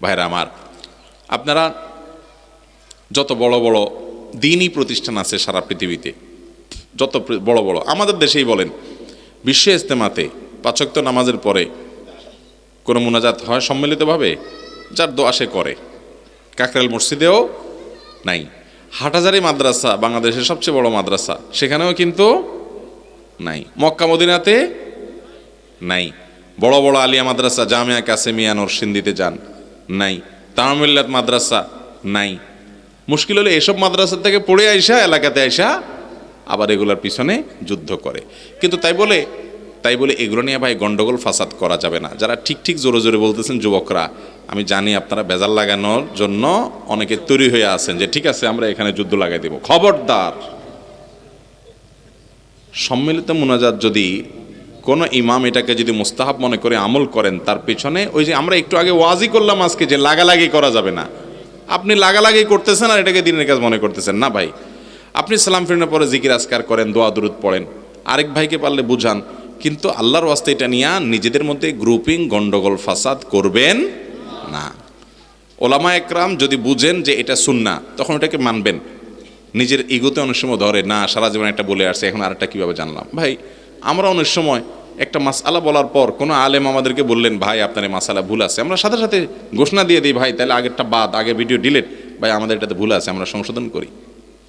ভাইরা আমার, আপনারা যত বড় বড় দ্বীনি প্রতিষ্ঠান আছে সারা পৃথিবীতে, যত বড় বড়, আমাদের দেশেই বলেন, বিশ্ব ইজতেমাতে 5 ওয়াক্ত নামাজের পরে কোনো মুনাজাত হয় সম্মিলিতভাবে? যার দোয়া সে করে। কাকরাইল মসজিদেও নাই। হাটহাজারী মাদ্রাসা বাংলাদেশের সবচেয়ে বড় মাদ্রাসা, সেখানেও কিন্তু নাই। মক্কা মদিনাতে নাই। বড় বড় আলিয়া মাদ্রাসা জামিয়া কাসেমিয়া নরসিংদীতে যান, নাই। তামিল্লাত মাদ্রাসা নাই। মুশকিল হলে এসব মাদ্রাসা থেকে পড়ে আইসা এলাকাতে আইসা আবার এগুলোর পিছনে যুদ্ধ করে। কিন্তু তাই বলে এগুলো নিয়ে ভাই গন্ডগোল ফাসাদ করা যাবে না। যারা ঠিক ঠিক জোরে জোরে বলতেছেন যুবকরা, আমি জানি আপনারা বেজাল লাগানোর জন্য অনেকে তৈরি হয়ে আছেন যে ঠিক আছে আমরা এখানে যুদ্ধ লাগাই দেব। খবরদার, সম্মিলিত মুনাজাত যদি কোনো ইমাম এটাকে যদি মুস্তাহাব মনে করে আমল করেন, তার পিছনে ওই যে আমরা একটু আগে ওয়াজি করলাম আজকে যে লাগালাগি করা যাবে না। আপনি লাগালাগি করতেছেন আর এটাকে দিনের কাজ মনে করতেছেন না ভাই। আপনি সালাম ফিরানোর পরে জিকির আজকার করেন, দোয়া দুরুদ পড়েন, আরেক ভাইকে পারলে বুঝান, কিন্তু আল্লাহর ওয়াস্তে এটা নিয়ে নিজেদের মধ্যে গ্রুপিং গন্ডগোল ফাসাদ করবেন না। ওলামা একরাম যদি বুঝেন যে এটা সুন্নাহ, তখন এটাকে মানবেন। নিজের ইগোতে অনেক সময় ধরে না, সারা জীবন একটা বলে আসছে, এখন আরেকটা কীভাবে জানলাম। ভাই আমরা অনেক সময় একটা মাসআলা বলার পর কোনো আলেম আমাদেরকে বললেন ভাই আপনার এই মাসআলা ভুল আছে, আমরা সাথে সাথে ঘোষণা দিয়ে দিই ভাই তাহলে আগেরটা বাদ, আগের ভিডিও ডিলিট, ভাই আমাদের এটাতে ভুল আছে, আমরা সংশোধন করি।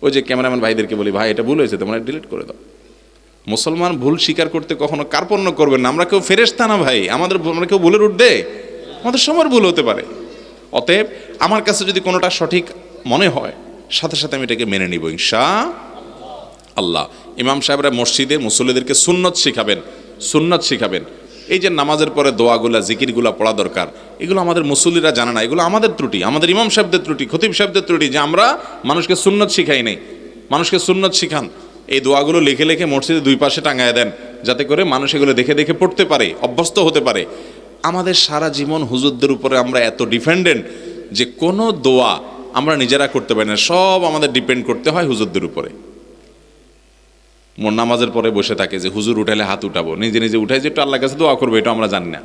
ওই যে ক্যামেরাম্যান ভাইদেরকে বলি ভাই এটা ভুল হয়েছে, তোমরা ডিলিট করে দাও। মুসলমান ভুল স্বীকার করতে কখনো কার্পণ্য করবেন না। আমরা কেউ ফেরেশতা না ভাই, আমরা কেউ ভুলের উঠবে, আমাদের সময়ের ভুল হতে পারে। অতএব আমার কাছে যদি কোনোটা সঠিক মনে হয়, সাথে সাথে আমি এটাকে মেনে নিব ইনশাআল্লাহ। ইমাম সাহেবরা মসজিদে মুসল্লিদেরকে সুন্নত শিখাবেন। এই যে নামাজের পরে দোয়াগুলা জিকিরগুলা পড়া দরকার, এগুলো আমাদের মুসল্লিরা জানে না। এগুলো আমাদের ত্রুটি, আমাদের ইমাম সাহেবদের ত্রুটি, খতিব সাহেবদের ত্রুটি, যে আমরা মানুষকে সুন্নত শিখাই নাই। মানুষকে সুন্নত শিখান। এই দোয়াগুলো লিখে লিখে মসজিদে 2 পাশে টাঙায় দেন, যাতে করে মানুষ এগুলো দেখে দেখে পড়তে পারে, অভ্যস্ত হতে পারে। আমাদের সারা জীবন হুজুরদের উপরে আমরা এত ডিপেন্ডেন্ট যে কোনো দোয়া আমরা নিজেরা করতে পারি না, সব আমাদের ডিপেন্ড করতে হয় হুজুরদের উপরে। নামাজের পরে বসে থাকে যে হুজুর উঠালে হাত উঠাবো, নিজে নিজে উঠাই যে একটু আল্লাহর কাছে দোয়া করবো, এটা আমরা জানি না।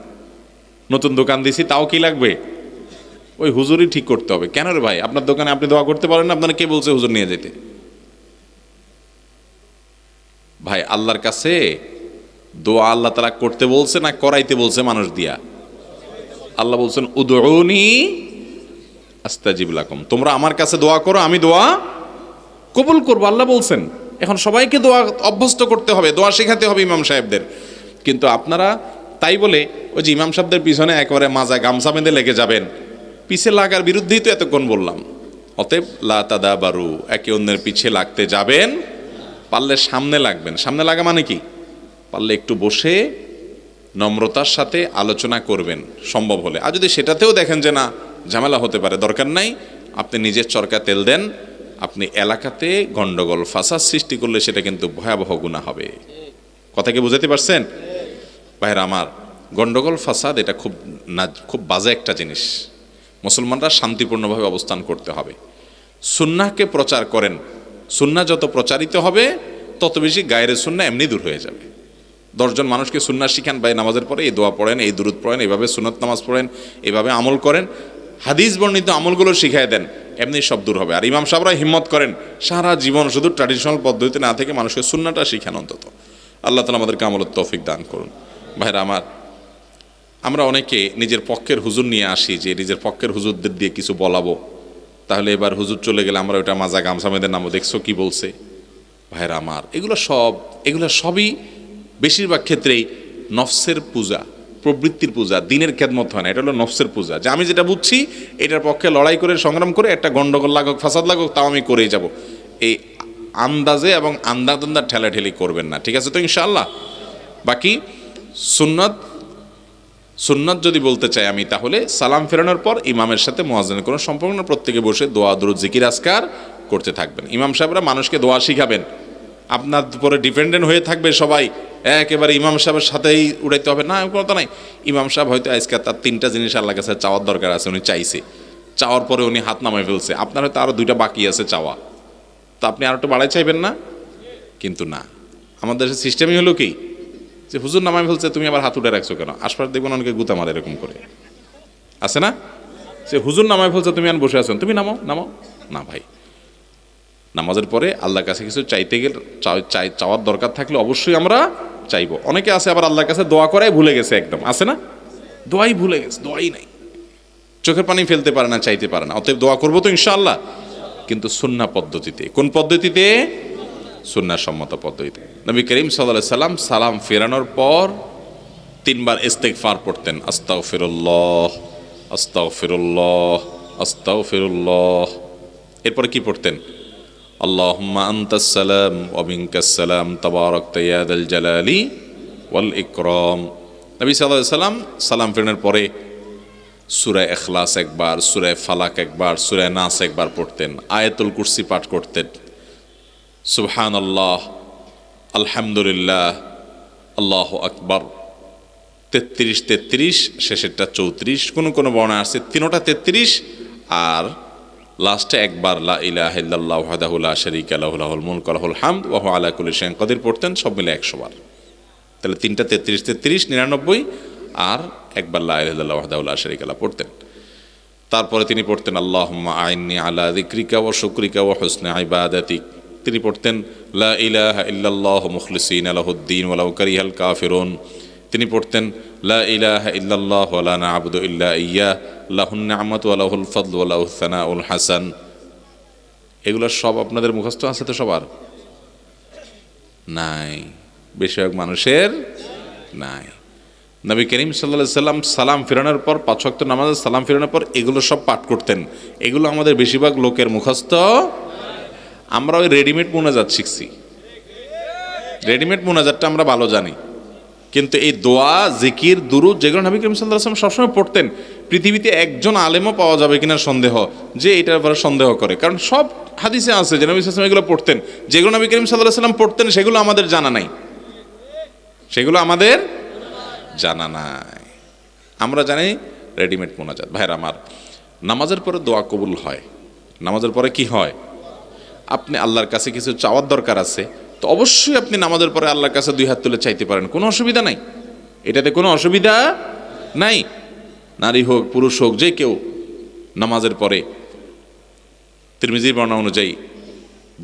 নতুন দোকান দিছি, তাও কি লাগবে, ওই হুজুরই ঠিক করতে হবে। কেন রে ভাই, আপনার দোকানে আপনি দোয়া করতে পারেন না? আপনারা কে বলছে হুজুর নিয়ে যেতে? ভাই আল্লাহর কাছে দোয়া আল্লাহ তাআলা করতে বলছে না করাইতে বলছে মানুষ দিয়া? আল্লাহ বলছেন উদউনি আস্তাজিব লাকুম, তোমরা আমার কাছে দোয়া করো, আমি দোয়া কবুল করবো, আল্লাহ বলছেন। এখন সবাইকে দোয়া অভ্যস্ত করতে হবে, দোয়া শেখাতে হবে ইমাম সাহেবদের। কিন্তু আপনারা তাই বলে ওই যে ইমাম সাহেবদের পিছনে একেবারে মাজায় গামছা বেঁধে লেগে যাবেন, পিছে লাগার বিরুদ্ধেই তো এতক্ষণ বললাম। অতএব লা তাদাবারু, একে অন্যের পিছে লাগতে যাবেন, পারলে সামনে লাগবেন। সামনে লাগা মানে কি, পারলে একটু বসে নম্রতার সাথে আলোচনা করবেন সম্ভব হলে। আর যদি সেটাতেও দেখেন যে না ঝামেলা হতে পারে, দরকার নাই, আপনি নিজের চরকা তেল দেন। আপনি এলাকাতে গন্ডগোল ফাসাদ সৃষ্টি করলে সেটা কিন্তু ভয়াবহ গুনাহ হবে। কথা কি বুঝাতে পারছেন ভাইরা আমার? গন্ডগোল ফাসাদ এটা খুব বাজে একটা জিনিস। মুসলমানরা শান্তিপূর্ণভাবে অবস্থান করতে হবে। সুন্নাহকে প্রচার করেন, সুন্নাহ যত প্রচারিত হবে তত বেশি গায়ের সুন্নাহ এমনি দূর হয়ে যাবে। 10 জন মানুষকে সুন্নাহ শিখান, ভাই নামাজের পরে এই দোয়া পড়েন, এই দুরুদ পড়েন, এইভাবে সুন্নত নামাজ পড়েন, এইভাবে আমল করেন, হাদিস বর্ণিত আমলগুলো শিখাই দেন, এমনি সব দূর হবে। আর ইমাম সাহেবরা হিম্মত করেন সারা জীবন শুধু ট্র্যাডিশনাল পদ্ধতিতে না থেকে মানুষকে সুন্নাহটা শিখান অন্তত। আল্লাহ তাআলা আমাদেরকে আমলের তৌফিক দান করুন। ভাইরা আমার, আমরা অনেকে নিজের পক্ষের হুজুর নিয়ে আসি যে নিজের পক্ষের হুজুরদের দিয়ে কিছু বলাবো, তাহলে এবার হুজুর চলে গেলে আমরা ওটা মাজা গামছা বেঁধে নামো, দেখছো কি বলছে। ভাইরা আমার, এগুলো সবই বেশিরভাগ ক্ষেত্রেই নফসের পূজা, প্রবৃত্তির পূজা, দিনের খেদমত হয় না। এটা হলো নফসের পূজা, যে আমি যেটা বুঝছি এটার পক্ষে লড়াই করে সংগ্রাম করে একটা গন্ডগোল লাগুক ফাসাদ লাগুক তাও আমি করেই যাব, এই আন্দাজে এবং আন্দাজ ঠেলাঠেলি করবেন না, ঠিক আছে তো ইনশাআল্লাহ। বাকি সুন্নত যদি বলতে চাই আমি, তাহলে সালাম ফেরানোর পর ইমামের সাথে মুয়াজ্জিনের কোনো সম্পর্ক না, প্রত্যেকে বসে দোয়া দুরুদ জিকির আজকার করতে থাকবেন। ইমাম সাহেবরা মানুষকে দোয়া শিখাবেন, আপনার উপরে ডিপেন্ডেন্ট হয়ে থাকবে সবাই, একেবারে ইমাম সাহেবের সাথেই উড়াইতে হবে না, কথা নাই। ইমাম সাহেব হয়তো আজকে তার 3টা জিনিস আল্লাহর কাছে চাওয়ার দরকার আছে, উনি চাইছে, চাওয়ার পরে উনি হাত নামায় ফেলছে, আপনার হয়তো আরও 2টা বাকি আছে চাওয়া, তো আপনি আর একটু বাড়াই চাইবেন না? কিন্তু না, আমাদের দেশের সিস্টেমই হলো কি যে হুজুর নামায় ফেলছে, তুমি আবার হাত উঠে রাখছো কেন? আশপাশ দেখবেন অনেকে গুতা মারে এরকম করে, আছে না? সে হুজুর নামায় ফেলছে, তুমি বসে আছেন, তুমি নামাও নামাও না ভাই। নামাজের পরে আল্লাহর কাছে কিছু চাইতে গেলে চাওয়ার দরকার থাকলে অবশ্যই আমরা চাইবো। অনেকে আছে আবার আল্লাহর কাছে দোয়া করাই ভুলে গেছে, একদম আছে না, দোয়াই ভুলে গেছে, দোয়াই নাই, চোখের পানি ফেলতে পারে না, চাইতে পারে না। অতএব দোয়া করবো তো ইনশাআল্লাহ, কিন্তু সুন্নাহ পদ্ধতিতে। কোন পদ্ধতিতে? সুন্নাহ সম্মত পদ্ধতিতে। নবী করিম সাল্লাল্লাহু আলাইহি সাল্লাম সালাম ফেরানোর পর 3 বার ইস্তেগফার পড়তেন, আস্তাগফিরুল্লাহ আস্তাগফিরুল্লাহ আস্তাগফিরুল্লাহ। এরপরে কি পড়তেন? আল্লাহুম্মা আনতাস সালাম ওয়া মিনকাস সালাম তাবারাকতা ইয়া যাল জালালি ওয়াল ইকরাম। নবী সাল্লাল্লাহু আলাইহি সাল্লাম সালাম ফেরানোর পরে সূরা ইখলাস একবার, সূরা ফালাক একবার, সূরা নাস একবার পড়তেন, আয়াতুল কুরসি পাঠ করতেন, সুবহানাল্লাহ আলহামদুলিল্লাহ আল্লাহু আকবার 33, শেষেরটা 34, কোন বর্ণনা আছে তিনটা 33, আর লাস্টে একবার লা ইলাহা ইল্লাল্লাহু ওয়াহদাহু লা শারীকা লাহু লাহুল মুলকু ওয়া লাহুল হামদ ওয়া হুয়া আলা কুল্লি শাইইন কাদির পড়তেন, সব মিলে 100 বার। তাহলে তিনটা 33, 99, আর একবার লা ইলাহা ইল্লাল্লাহু ওয়াহদাহু লা শারীকা লাহু পড়তেন। তারপরে তিনি পড়তেন আল্লাহুম্মা আইন্নি আলা যিকরিকা ওয়া শুকরিকা ওয়া হুসনি ইবাদাতিক। তিনি পড়তেন লা ইলাহা ইল্লাল্লাহু মুখলিসিনা লাহুদ্দিন ওয়া লাউ কারিহাল কাফিরুন। তিনি পড়তেন লা ইলাহা ইল্লাল্লাহু ওয়া লা না'বুদু ইল্লা ইয়্যাহ লাহুন নি'মাতু ওয়া লাহুল ফাদলু ওয়া লাহুস সানাউল হাসান। এগুলো সব আপনাদের মুখস্থ আছে তো সবার? নাই, বেশিরভাগ মানুষের নাই। নবী করিম সাল্লাল্লাহু আলাইহি সাল্লাম সালাম ফেরানোর পর 5 ওয়াক্ত নামাজে সালাম ফেরানোর পর এগুলো সব পাঠ করতেন। এগুলো আমাদের বেশিরভাগ লোকের মুখস্থ। আমরা ওই রেডিমেড মুনাজাত শিখছি, রেডিমেড মুনাজাতটা আমরা ভালো জানি, কিন্তু এই দোয়া জিকির দুরুদ যেগুলো নবী করিম সাল্লাল্লাহু আলাইহি ওয়াসাল্লাম সবসময় পড়তেন, পৃথিবীতে একজন আলেমও পাওয়া যাবে কিনা সন্দেহ যে এটার ব্যাপারে সন্দেহ করে, কারণ সব হাদিসে আছে যে নবী সাল্লাল্লাহু আলাইহি ওয়াসাল্লাম এগুলো পড়তেন। যেগুলো নবী করিম সাল্লাল্লাহু আলাইহি ওয়াসাল্লাম পড়তেন সেগুলো আমাদের জানা নাই, সেগুলো আমাদের জানা নাই, আমরা জানি রেডিমেড মুনাজাত। ভাইরা আমার, নামাজের পরে দোয়া কবুল হয়। নামাজের পরে কি হয়? আপনি আল্লাহর কাছে কিছু চাওয়ার দরকার আছে, তো অবশ্যই আপনি নামাজের পরে আল্লাহর কাছে 2 হাত তুলে চাইতে পারেন, কোনো অসুবিধা নাই, এটাতে কোনো অসুবিধা নাই। নারী হোক পুরুষ হোক যে কেউ নামাজের পরে তিরমিজির বর্ণনা অনুযায়ী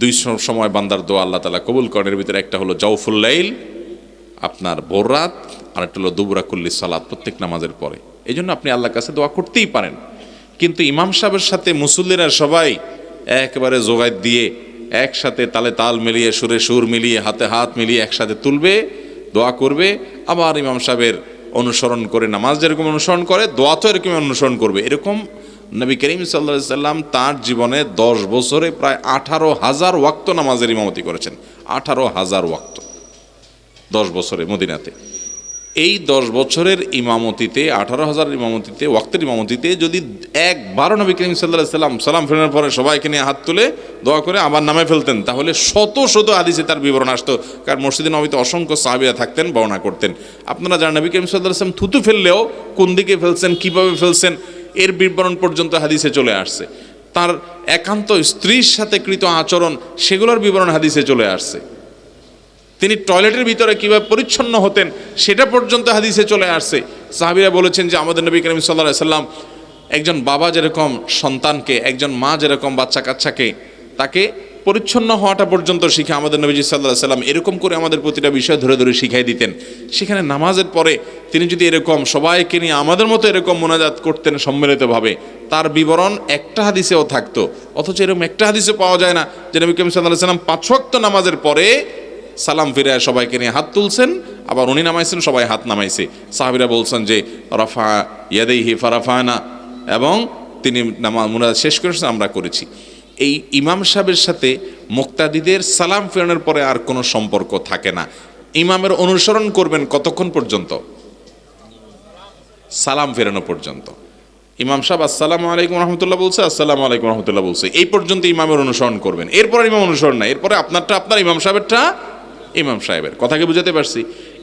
2 সময় বান্দার দোয়া আল্লাহ তাআলা কবুল করেন। এর ভিতরে একটা হলো জাওফুল লাইল, আপনার ভোর রাত, আর একটা হলো দুবরা কুল্লি সালাত, প্রত্যেক নামাজের পরে। এই জন্য আপনি আল্লাহর কাছে দোয়া করতেই পারেন, কিন্তু ইমাম সাহেবের সাথে মুসল্লিরা সবাই একেবারে জোগাড় দিয়ে একসাথে তালে তাল মিলিয়ে সুরে সুর মিলিয়ে হাতে হাত মিলিয়ে একসাথে তুলবে, দোয়া করবে, আবার ইমাম সাহেবের অনুসরণ করে নামাজ যেরকম অনুসরণ করে দোয়া তো এরকম অনুসরণ করবে। এরকম নবী করিম সাল্লাল্লাহু আলাইহি সাল্লাম তার জীবনে 10 বছরে প্রায় 18,000 ওয়াক্ত নামাজের ইমামতি করেছেন। 18,000 ওয়াক্ত 10 বছরে মদিনাতে। এই 10 বছরের ইমামতিতে 18,000 ইমামতিতে ওয়াক্তের ইমামতিতে যদি একবারও নবী করিম সাল্লাল্লাহু আলাইহি সাল্লাম সালাম ফেরানোর পরে সবাইকে নিয়ে হাত তুলে দোয়া করে আবার নামে ফেলতেন, তাহলে শত শত হাদিসে তার বিবরণ আসতো। কারণ মসজিদে নববীতে অসংখ্য সাহাবীরা থাকতেন, বর্ণনা করতেন। আপনারা জানেন নবী করিম সাল্লাল্লাহু আলাইহি সাল্লাম থুতু ফেললেও কোন দিকে ফেলছেন, কিভাবে ফেলছেন, এর বিবরণ পর্যন্ত হাদিসে চলে আসছে। তার একান্ত স্ত্রীর সাথে কৃত আচরণ, সেগুলোর বিবরণ হাদিসে চলে আসছে। তিনি টয়লেটের ভিতরে কিভাবে পরিচ্ছন্ন হতেন সেটা পর্যন্ত হাদিসে চলে আসছে। সাহাবীরা বলেছেন যে আমাদের নবী করিম সাল্লাল্লাহু আলাইহি সাল্লাম একজন বাবা যেরকম সন্তানকে, একজন মা যেরকম বাচ্চা কাচ্চাকে তাকে পরিচ্ছন্ন হওয়াটা পর্যন্ত শিখে আমাদের নবীজি সাল্লাল্লাহু আলাইহি সাল্লাম এরকম করে আমাদের প্রতিটা বিষয় ধরে ধরে শিখাই দিতেন। সেখানে নামাজের পরে তিনি যদি এরকম সবাইকে নিয়ে আমাদের মতো এরকম মোনাজাত করতেন সম্মিলিতভাবে, তার বিবরণ একটা হাদিসেও থাকতো। অথচ এরকম একটা হাদিসে পাওয়া যায় না যে নবী করিম সাল্লাল্লাহু আলাইহি সাল্লাম 5 ওয়াক্ত নামাজের পরে সালাম ফিরে সবাইকে নিয়ে হাত তুলছেন, আবার উনি নামাইছেন, সবাই হাত নামাইছে। সাহাবীরা বলছেন যে রাফা ইয়াদাইহি ফারাফানা, এবং তিনি নামাজ মুনাজাত শেষ করেছেন, আমরা করেছি। এই ইমাম সাহেবের সাথে মুক্তাদিদের সালাম ফেরানোর পরে আর কোনো সম্পর্ক থাকে না। ইমামের অনুসরণ করবেন কতক্ষণ পর্যন্ত? সালাম ফেরানো পর্যন্ত। ইমাম সাহেব আসসালামু আলাইকুম রহমতুল্লাহ বলছে, আসসালামু আলাইকুম রহমতুল্লাহ বলছে, এই পর্যন্ত ইমামের অনুসরণ করবেন। এরপরে ইমাম অনুসরণ নাই, এরপরে আপনারটা আপনার, ইমাম সাহেবেরটা ইমাম সাহেবের। কথাকে বুঝাতে পারছি?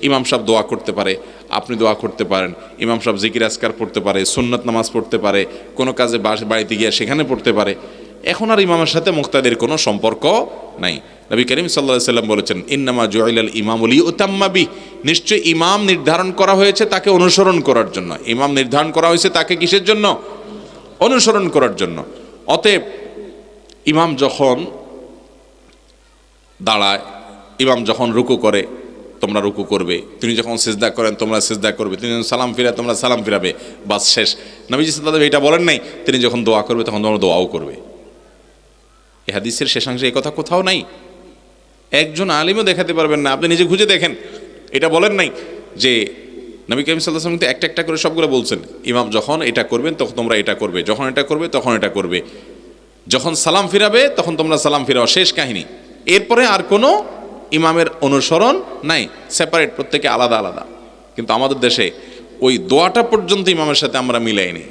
ইমাম সাহেব দোয়া করতে পারে, আপনি দোয়া করতে পারেন, ইমাম সাহেব জিকির আজকার পড়তে পারে, সুন্নাত নামাজ পড়তে পারে, কোনো কাজে বাড়িতে গিয়ে সেখানে পড়তে পারে। এখন আর ইমামের সাথে মুক্তাদির কোনো সম্পর্ক নাই। নবী করিম সাল্লাল্লাহু আলাইহি সাল্লাম বলেছেন ইন্নামা জুইলাল ইমামু লিউতাম্মা বিহি, নিশ্চয় ইমাম নির্ধারণ করা হয়েছে তাকে অনুসরণ করার জন্য। ইমাম নির্ধারণ করা হয়েছে তাকে কিসের জন্য? অনুসরণ করার জন্য। অতএব ইমাম যখন দাঁড়ায়, ইমাম যখন রুকু করে তোমরা রুকু করবে, তিনি যখন সিজদা করেন তোমরা সিজদা করবে, তিনি যখন সালাম ফিরায় তোমরা সালাম ফিরাবে, বাস শেষ। নবীজি সাল্লাল্লাহু আলাইহি ওয়াসাল্লাম এটা বলেন নাই তিনি যখন দোয়া করবে তখন তোমরা দোয়াও করবে। এই হাদিসের শেষাংশে এই কথা কোথাও নাই। একজন আলিমও দেখাতে পারবেন না, আপনি নিজে খুঁজে দেখেন। এটা বলেন নাই যে নবী করিম সাল্লাল্লাহু আলাইহি ওয়াসাল্লাম কিন্তু একটা একটা করে সবগুলো বলছেন, ইমাম যখন এটা করবেন তখন তোমরা এটা করবে, যখন এটা করবে তখন এটা করবে, যখন সালাম ফিরাবে তখন তোমরা সালাম ফিরাও, শেষ কাহিনী। এরপরে আর কোনো ইমামের অনুসরণ নাই, সেপারেট, প্রত্যেকে আলাদা আলাদা। কিন্তু আমাদের দেশে ওই দোয়াটা পর্যন্ত ইমামের সাথে আমরা মিলাইনি।